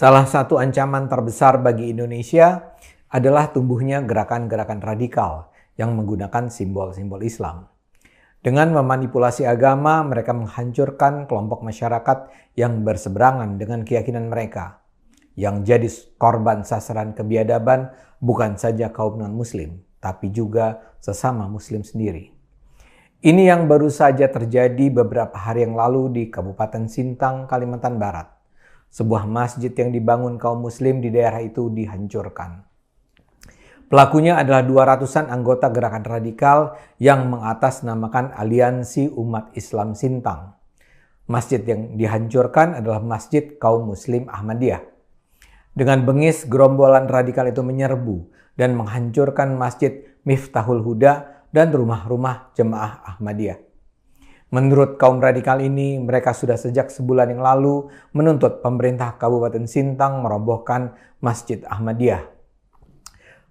Salah satu ancaman terbesar bagi Indonesia adalah tumbuhnya gerakan-gerakan radikal yang menggunakan simbol-simbol Islam. Dengan memanipulasi agama, mereka menghancurkan kelompok masyarakat yang berseberangan dengan keyakinan mereka. Yang jadi korban sasaran kebiadaban bukan saja kaum non-muslim, tapi juga sesama muslim sendiri. Ini yang baru saja terjadi beberapa hari yang lalu di Kabupaten Sintang, Kalimantan Barat. Sebuah masjid yang dibangun kaum muslim di daerah itu dihancurkan. Pelakunya adalah 200-an anggota gerakan radikal yang mengatasnamakan Aliansi Umat Islam Sintang. Masjid yang dihancurkan adalah Masjid Kaum Muslim Ahmadiyah. Dengan bengis, gerombolan radikal itu menyerbu dan menghancurkan Masjid Miftahul Huda dan rumah-rumah jemaah Ahmadiyah. Menurut kaum radikal ini, mereka sudah sejak sebulan yang lalu menuntut pemerintah Kabupaten Sintang merobohkan Masjid Ahmadiyah.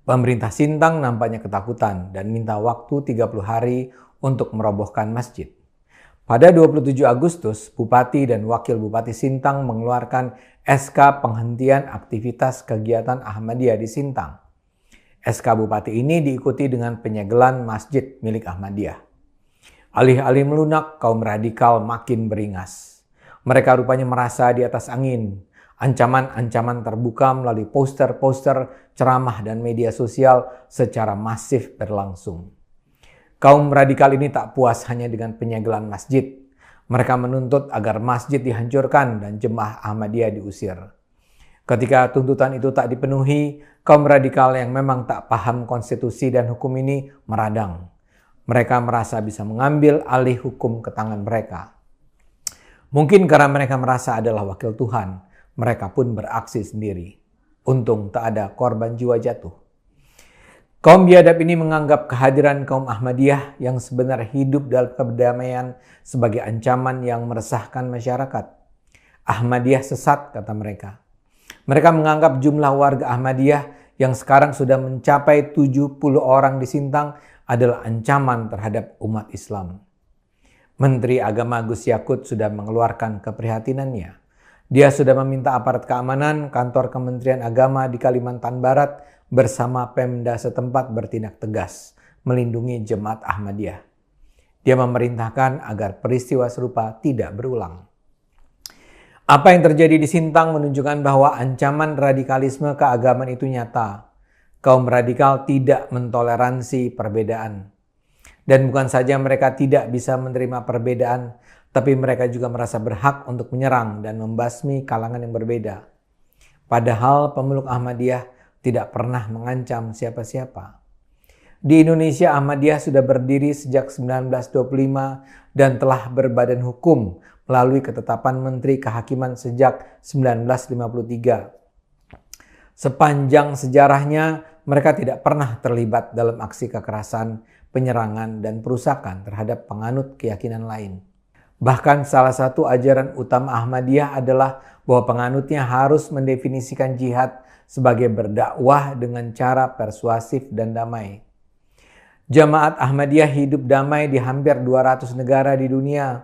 Pemerintah Sintang nampaknya ketakutan dan minta waktu 30 hari untuk merobohkan masjid. Pada 27 Agustus, Bupati dan Wakil Bupati Sintang mengeluarkan SK penghentian aktivitas kegiatan Ahmadiyah di Sintang. SK Bupati ini diikuti dengan penyegelan masjid milik Ahmadiyah. Alih-alih melunak, kaum radikal makin beringas. Mereka rupanya merasa di atas angin. Ancaman-ancaman terbuka melalui poster-poster, ceramah, dan media sosial secara masif berlangsung. Kaum radikal ini tak puas hanya dengan penyegelan masjid. Mereka menuntut agar masjid dihancurkan dan jemaah Ahmadiyah diusir. Ketika tuntutan itu tak dipenuhi, kaum radikal yang memang tak paham konstitusi dan hukum ini meradang. Mereka merasa bisa mengambil alih hukum ke tangan mereka. Mungkin karena mereka merasa adalah wakil Tuhan, mereka pun beraksi sendiri. Untung tak ada korban jiwa jatuh. Kaum biadab ini menganggap kehadiran kaum Ahmadiyah yang sebenarnya hidup dalam kedamaian sebagai ancaman yang meresahkan masyarakat. Ahmadiyah sesat, kata mereka. Mereka menganggap jumlah warga Ahmadiyah yang sekarang sudah mencapai 70 orang di Sintang adalah ancaman terhadap umat Islam. Menteri Agama Gus Yakut sudah mengeluarkan keprihatinannya. Dia sudah meminta aparat keamanan kantor Kementerian Agama di Kalimantan Barat bersama Pemda setempat bertindak tegas, melindungi jemaat Ahmadiyah. Dia memerintahkan agar peristiwa serupa tidak berulang. Apa yang terjadi di Sintang menunjukkan bahwa ancaman radikalisme keagamaan itu nyata. Kaum radikal tidak mentoleransi perbedaan. Dan bukan saja mereka tidak bisa menerima perbedaan, tapi mereka juga merasa berhak untuk menyerang dan membasmi kalangan yang berbeda. Padahal pemeluk Ahmadiyah tidak pernah mengancam siapa-siapa. Di Indonesia, Ahmadiyah sudah berdiri sejak 1925 dan telah berbadan hukum melalui ketetapan Menteri Kehakiman sejak 1953. Sepanjang sejarahnya, mereka tidak pernah terlibat dalam aksi kekerasan, penyerangan, dan perusakan terhadap penganut keyakinan lain. Bahkan salah satu ajaran utama Ahmadiyah adalah bahwa penganutnya harus mendefinisikan jihad sebagai berdakwah dengan cara persuasif dan damai. Jamaat Ahmadiyah hidup damai di hampir 200 negara di dunia.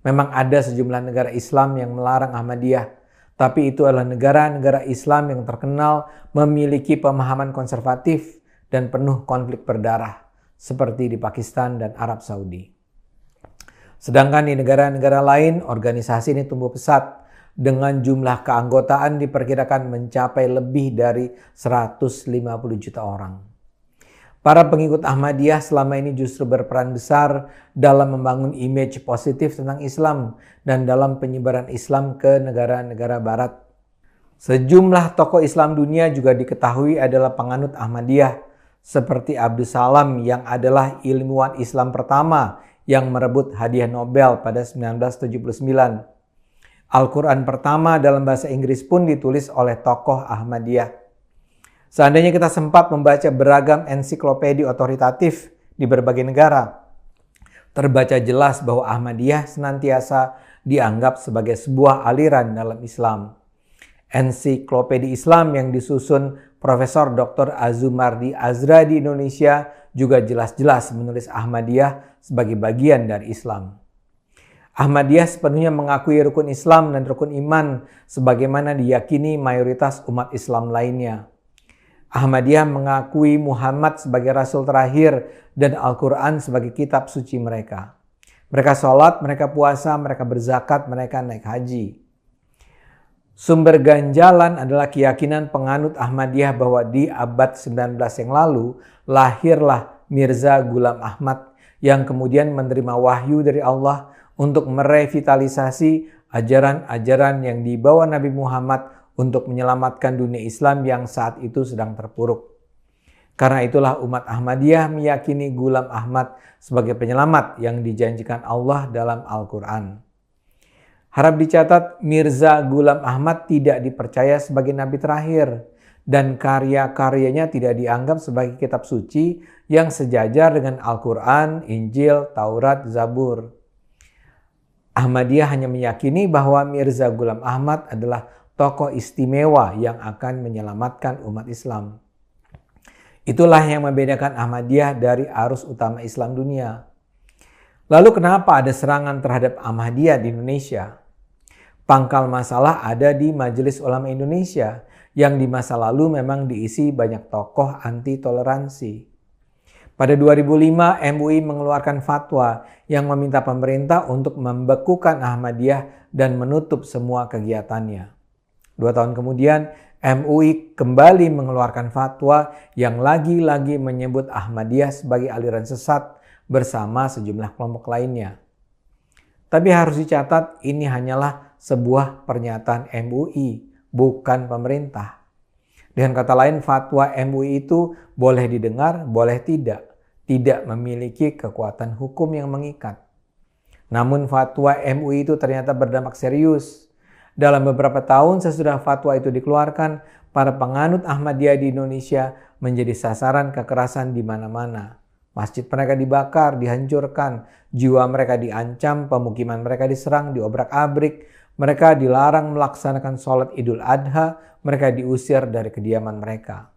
Memang ada sejumlah negara Islam yang melarang Ahmadiyah, tapi itu adalah negara-negara Islam yang terkenal memiliki pemahaman konservatif dan penuh konflik berdarah, seperti di Pakistan dan Arab Saudi. Sedangkan di negara-negara lain, organisasi ini tumbuh pesat dengan jumlah keanggotaan diperkirakan mencapai lebih dari 150 juta orang. Para pengikut Ahmadiyah selama ini justru berperan besar dalam membangun image positif tentang Islam dan dalam penyebaran Islam ke negara-negara barat. Sejumlah tokoh Islam dunia juga diketahui adalah penganut Ahmadiyah, seperti Abdus Salam yang adalah ilmuwan Islam pertama yang merebut hadiah Nobel pada 1979. Al-Quran pertama dalam bahasa Inggris pun ditulis oleh tokoh Ahmadiyah. Seandainya kita sempat membaca beragam ensiklopedi otoritatif di berbagai negara, terbaca jelas bahwa Ahmadiyah senantiasa dianggap sebagai sebuah aliran dalam Islam. Ensiklopedi Islam yang disusun Profesor Dr. Azumardi Azra di Indonesia juga jelas-jelas menulis Ahmadiyah sebagai bagian dari Islam. Ahmadiyah sepenuhnya mengakui rukun Islam dan rukun iman sebagaimana diyakini mayoritas umat Islam lainnya. Ahmadiyah mengakui Muhammad sebagai rasul terakhir dan Al-Quran sebagai kitab suci mereka. Mereka sholat, mereka puasa, mereka berzakat, mereka naik haji. Sumber ganjalan adalah keyakinan penganut Ahmadiyah bahwa di abad 19 yang lalu lahirlah Mirza Ghulam Ahmad yang kemudian menerima wahyu dari Allah untuk merevitalisasi ajaran-ajaran yang dibawa Nabi Muhammad untuk menyelamatkan dunia Islam yang saat itu sedang terpuruk. Karena itulah umat Ahmadiyah meyakini Ghulam Ahmad sebagai penyelamat yang dijanjikan Allah dalam Al-Quran. Harap dicatat, Mirza Ghulam Ahmad tidak dipercaya sebagai nabi terakhir dan karya-karyanya tidak dianggap sebagai kitab suci yang sejajar dengan Al-Quran, Injil, Taurat, Zabur. Ahmadiyah hanya meyakini bahwa Mirza Ghulam Ahmad adalah tokoh istimewa yang akan menyelamatkan umat Islam. Itulah yang membedakan Ahmadiyah dari arus utama Islam dunia. Lalu kenapa ada serangan terhadap Ahmadiyah di Indonesia? Pangkal masalah ada di Majelis Ulama Indonesia yang di masa lalu memang diisi banyak tokoh anti toleransi. Pada 2005 MUI mengeluarkan fatwa yang meminta pemerintah untuk membekukan Ahmadiyah dan menutup semua kegiatannya. 2 tahun kemudian, MUI kembali mengeluarkan fatwa yang lagi-lagi menyebut Ahmadiyah sebagai aliran sesat bersama sejumlah kelompok lainnya. Tapi harus dicatat, ini hanyalah sebuah pernyataan MUI, bukan pemerintah. Dengan kata lain, fatwa MUI itu boleh didengar, boleh tidak memiliki kekuatan hukum yang mengikat. Namun fatwa MUI itu ternyata berdampak serius. Dalam beberapa tahun sesudah fatwa itu dikeluarkan, para penganut Ahmadiyah di Indonesia menjadi sasaran kekerasan di mana-mana. Masjid mereka dibakar, dihancurkan, jiwa mereka diancam, pemukiman mereka diserang, diobrak-abrik, mereka dilarang melaksanakan sholat Idul Adha, mereka diusir dari kediaman mereka.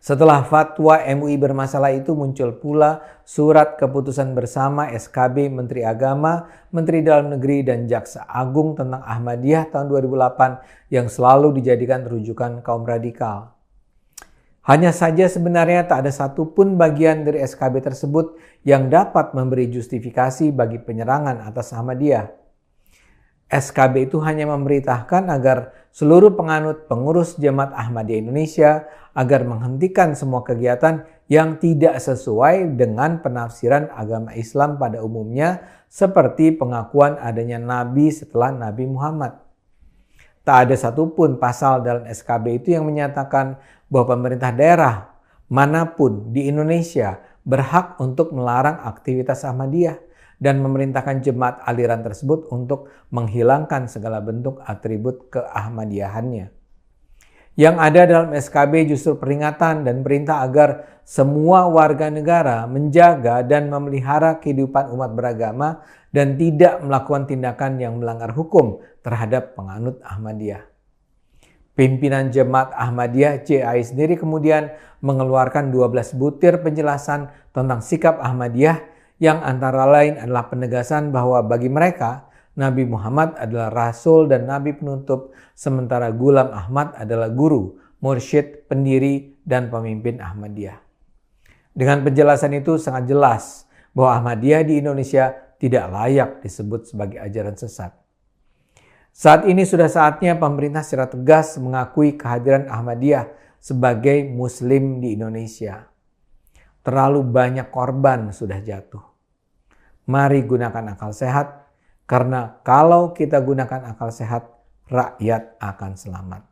Setelah fatwa MUI bermasalah itu muncul pula surat keputusan bersama SKB Menteri Agama, Menteri Dalam Negeri, dan Jaksa Agung tentang Ahmadiyah tahun 2008 yang selalu dijadikan rujukan kaum radikal. Hanya saja sebenarnya tak ada satupun bagian dari SKB tersebut yang dapat memberi justifikasi bagi penyerangan atas Ahmadiyah. SKB itu hanya memberitakan agar seluruh penganut pengurus Jemaat Ahmadiyah Indonesia agar menghentikan semua kegiatan yang tidak sesuai dengan penafsiran agama Islam pada umumnya, seperti pengakuan adanya Nabi setelah Nabi Muhammad. Tak ada satupun pasal dalam SKB itu yang menyatakan bahwa pemerintah daerah manapun di Indonesia berhak untuk melarang aktivitas Ahmadiyah dan memerintahkan jemaat aliran tersebut untuk menghilangkan segala bentuk atribut keahmadiyahannya. Yang ada dalam SKB justru peringatan dan perintah agar semua warga negara menjaga dan memelihara kehidupan umat beragama dan tidak melakukan tindakan yang melanggar hukum terhadap penganut Ahmadiyah. Pimpinan Jemaat Ahmadiyah JAI sendiri kemudian mengeluarkan 12 butir penjelasan tentang sikap Ahmadiyah yang antara lain adalah penegasan bahwa bagi mereka Nabi Muhammad adalah rasul dan nabi penutup, sementara Ghulam Ahmad adalah guru, mursyid, pendiri, dan pemimpin Ahmadiyah. Dengan penjelasan itu sangat jelas bahwa Ahmadiyah di Indonesia tidak layak disebut sebagai ajaran sesat. Saat ini sudah saatnya pemerintah secara tegas mengakui kehadiran Ahmadiyah sebagai Muslim di Indonesia. Terlalu banyak korban sudah jatuh. Mari gunakan akal sehat, karena kalau kita gunakan akal sehat, rakyat akan selamat.